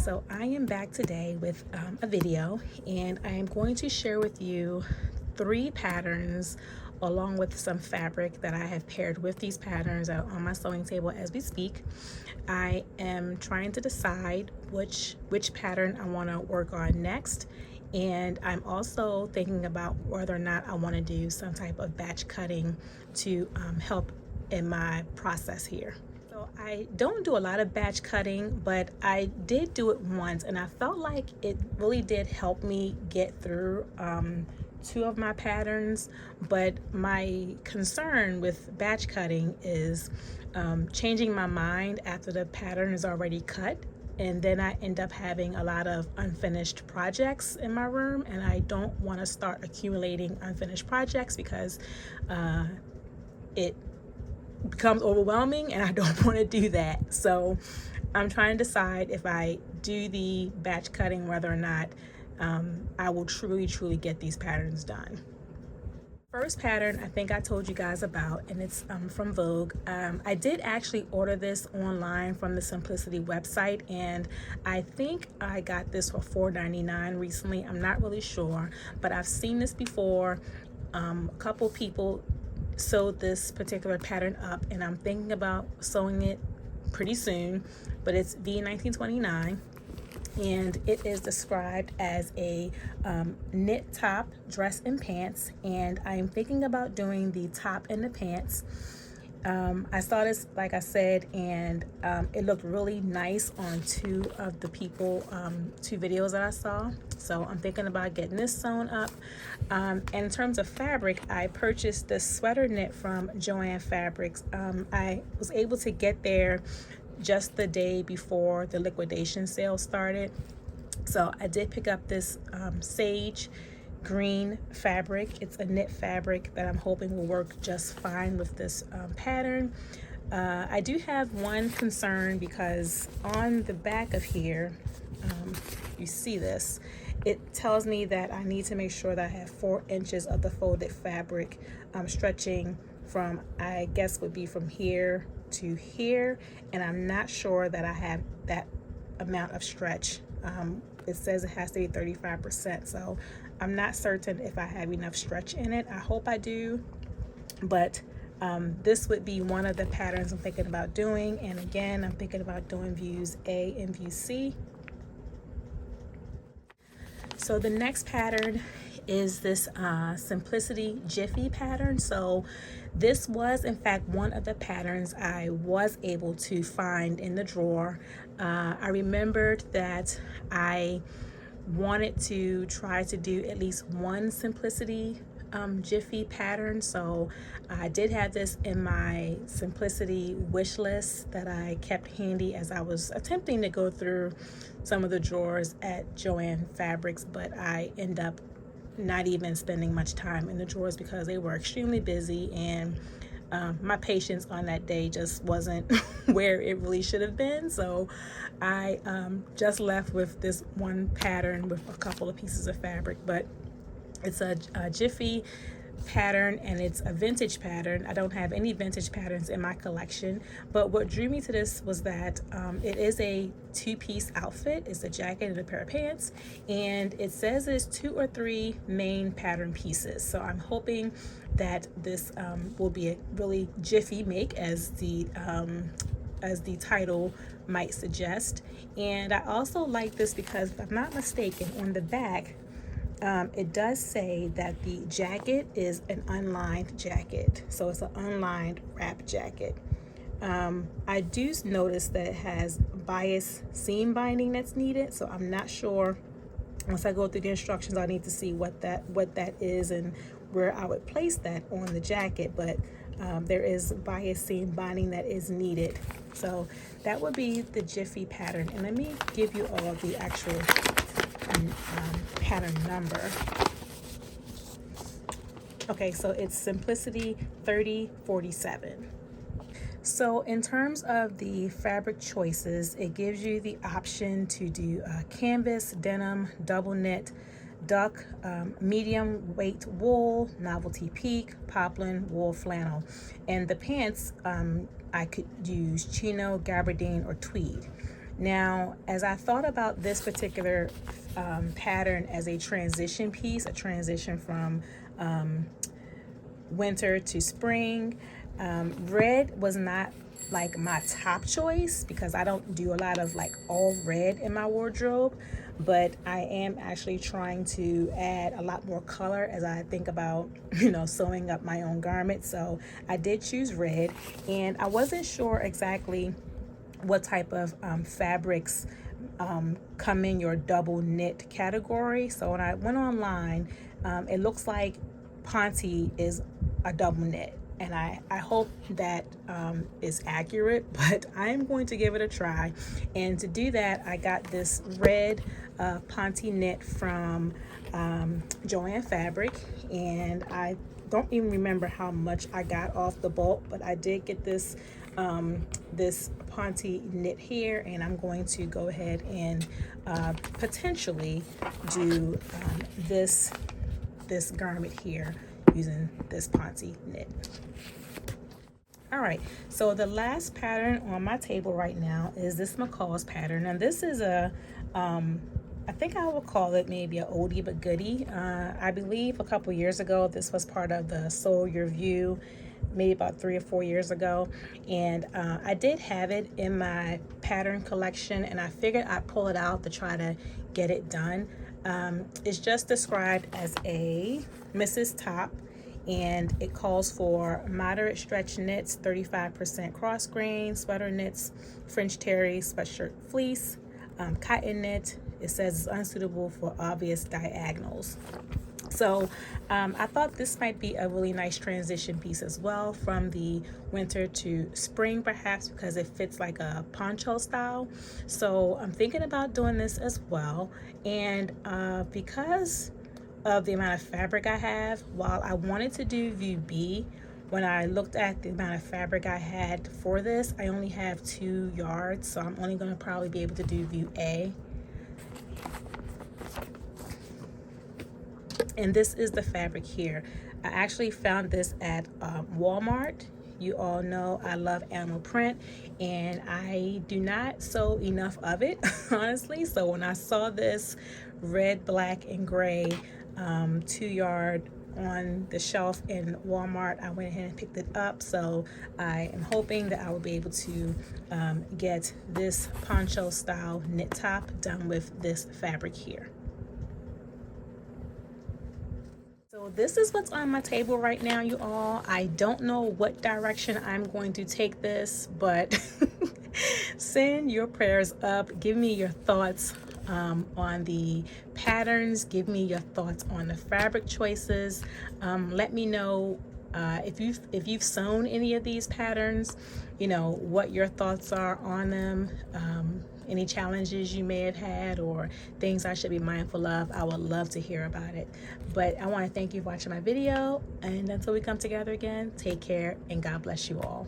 So I am back today with a video, and I am going to share with you 3 patterns along with some fabric that I have paired with these patterns on my sewing table as we speak. I am trying to decide which pattern I want to work on next, and I'm also thinking about whether or not I want to do some type of batch cutting to help in my process here. So I don't do a lot of batch cutting, but I did do it once, and I felt like it really did help me get through 2 of my patterns. But my concern with batch cutting is changing my mind after the pattern is already cut, and then I end up having a lot of unfinished projects in my room, and I don't want to start accumulating unfinished projects because it becomes overwhelming, and I don't want to do that. So I'm trying to decide if I do the batch cutting, whether or not I will truly get these patterns done. First pattern I think I told you guys about, and it's from Vogue. I did actually order this online from the Simplicity website, and I think I got this for $4.99 recently. I'm not really sure, but I've seen this before. A couple people sewed this particular pattern up, and I'm thinking about sewing it pretty soon. But it's V1929, and it is described as a knit top, dress, and pants, and I am thinking about doing the top and the pants. I saw this, like I said, and it looked really nice on 2 of the 2 videos that I saw. So I'm thinking about getting this sewn up. And in terms of fabric, I purchased this sweater knit from Joann Fabrics. I was able to get there just the day before the liquidation sale started. So I did pick up this sage green fabric. It's a knit fabric that I'm hoping will work just fine with this pattern. I do have one concern, because on the back of here, you see this, it tells me that I need to make sure that I have 4 inches of the folded fabric stretching from, I guess would be from here to here, and I'm not sure that I have that amount of stretch. It says it has to be 35%, so I'm not certain if I have enough stretch in it. I hope I do, but this would be one of the patterns I'm thinking about doing. And again, I'm thinking about doing views A and view C. So the next pattern is this Simplicity Jiffy pattern. So this was in fact one of the patterns I was able to find in the drawer. I remembered that I wanted to try to do at least one Simplicity Jiffy pattern, so I did have this in my Simplicity wish list that I kept handy as I was attempting to go through some of the drawers at Joann Fabrics, but I end up not even spending much time in the drawers because they were extremely busy, and my patience on that day just wasn't where it really should have been. So I just left with this one pattern with a couple of pieces of fabric, but it's a Jiffy pattern, and it's a vintage pattern. I don't have any vintage patterns in my collection, but what drew me to this was that it is a 2-piece outfit. It's a jacket and a pair of pants, and it says it's 2 or 3 main pattern pieces. So I'm hoping that this will be a really Jiffy make, as the title might suggest. And I also like this because, if I'm not mistaken, on the back it does say that the jacket is an unlined jacket, so it's an unlined wrap jacket. I do notice that it has bias seam binding that's needed, so I'm not sure. Once I go through the instructions, I need to see what that is and where I would place that on the jacket, but there is bias seam binding that is needed. So that would be the Jiffy pattern, and let me give you all of the actual pattern number. Okay, so it's Simplicity 3047. So in terms of the fabric choices, it gives you the option to do canvas, denim, double knit, duck, medium weight wool, novelty peak, poplin, wool flannel. And the pants, I could use chino, gabardine, or tweed. Now, as I thought about this particular pattern as a transition piece, a transition from winter to spring, red was not like my top choice because I don't do a lot of like all red in my wardrobe, but I am actually trying to add a lot more color as I think about, you know, sewing up my own garment. So I did choose red, and I wasn't sure exactly what type of fabrics come in your double knit category. So when I went online, it looks like Ponte is a double knit, and I hope that is accurate, but I'm going to give it a try. And to do that, I got this red Ponte knit from Joann Fabric, and I don't even remember how much I got off the bulk, but I did get this this Ponte knit here, and I'm going to go ahead and potentially do this garment here using this Ponte knit. All right, so the last pattern on my table right now is this McCall's pattern, and this is a I think I would call it maybe a oldie but goodie. I believe a couple years ago this was part of the Sew Your View, maybe about 3 or 4 years ago, and I did have it in my pattern collection, and I figured I'd pull it out to try to get it done. It's just described as a Mrs. Top, and it calls for moderate stretch knits, 35% cross grain, sweater knits, French terry, sweatshirt fleece, cotton knit. It says it's unsuitable for obvious diagonals. So I thought this might be a really nice transition piece as well from the winter to spring, perhaps because it fits like a poncho style. So I'm thinking about doing this as well. And because of the amount of fabric I have, while I wanted to do view B, when I looked at the amount of fabric I had for this, I only have 2 yards, so I'm only going to probably be able to do view A. And this is the fabric here. I actually found this at Walmart. You all know I love animal print, and I do not sew enough of it, honestly. So when I saw this red, black, and gray 2 yard on the shelf in Walmart, I went ahead and picked it up. So I am hoping that I will be able to get this poncho style knit top done with this fabric here. So this is what's on my table right now, you all. I don't know what direction I'm going to take this, but send your prayers up. Give me your thoughts on the patterns. Give me your thoughts on the fabric choices. Let me know if you've sewn any of these patterns, you know, what your thoughts are on them. Any challenges you may have had or things I should be mindful of. I would love to hear about it. But I want to thank you for watching my video, and until we come together again, take care and God bless you all.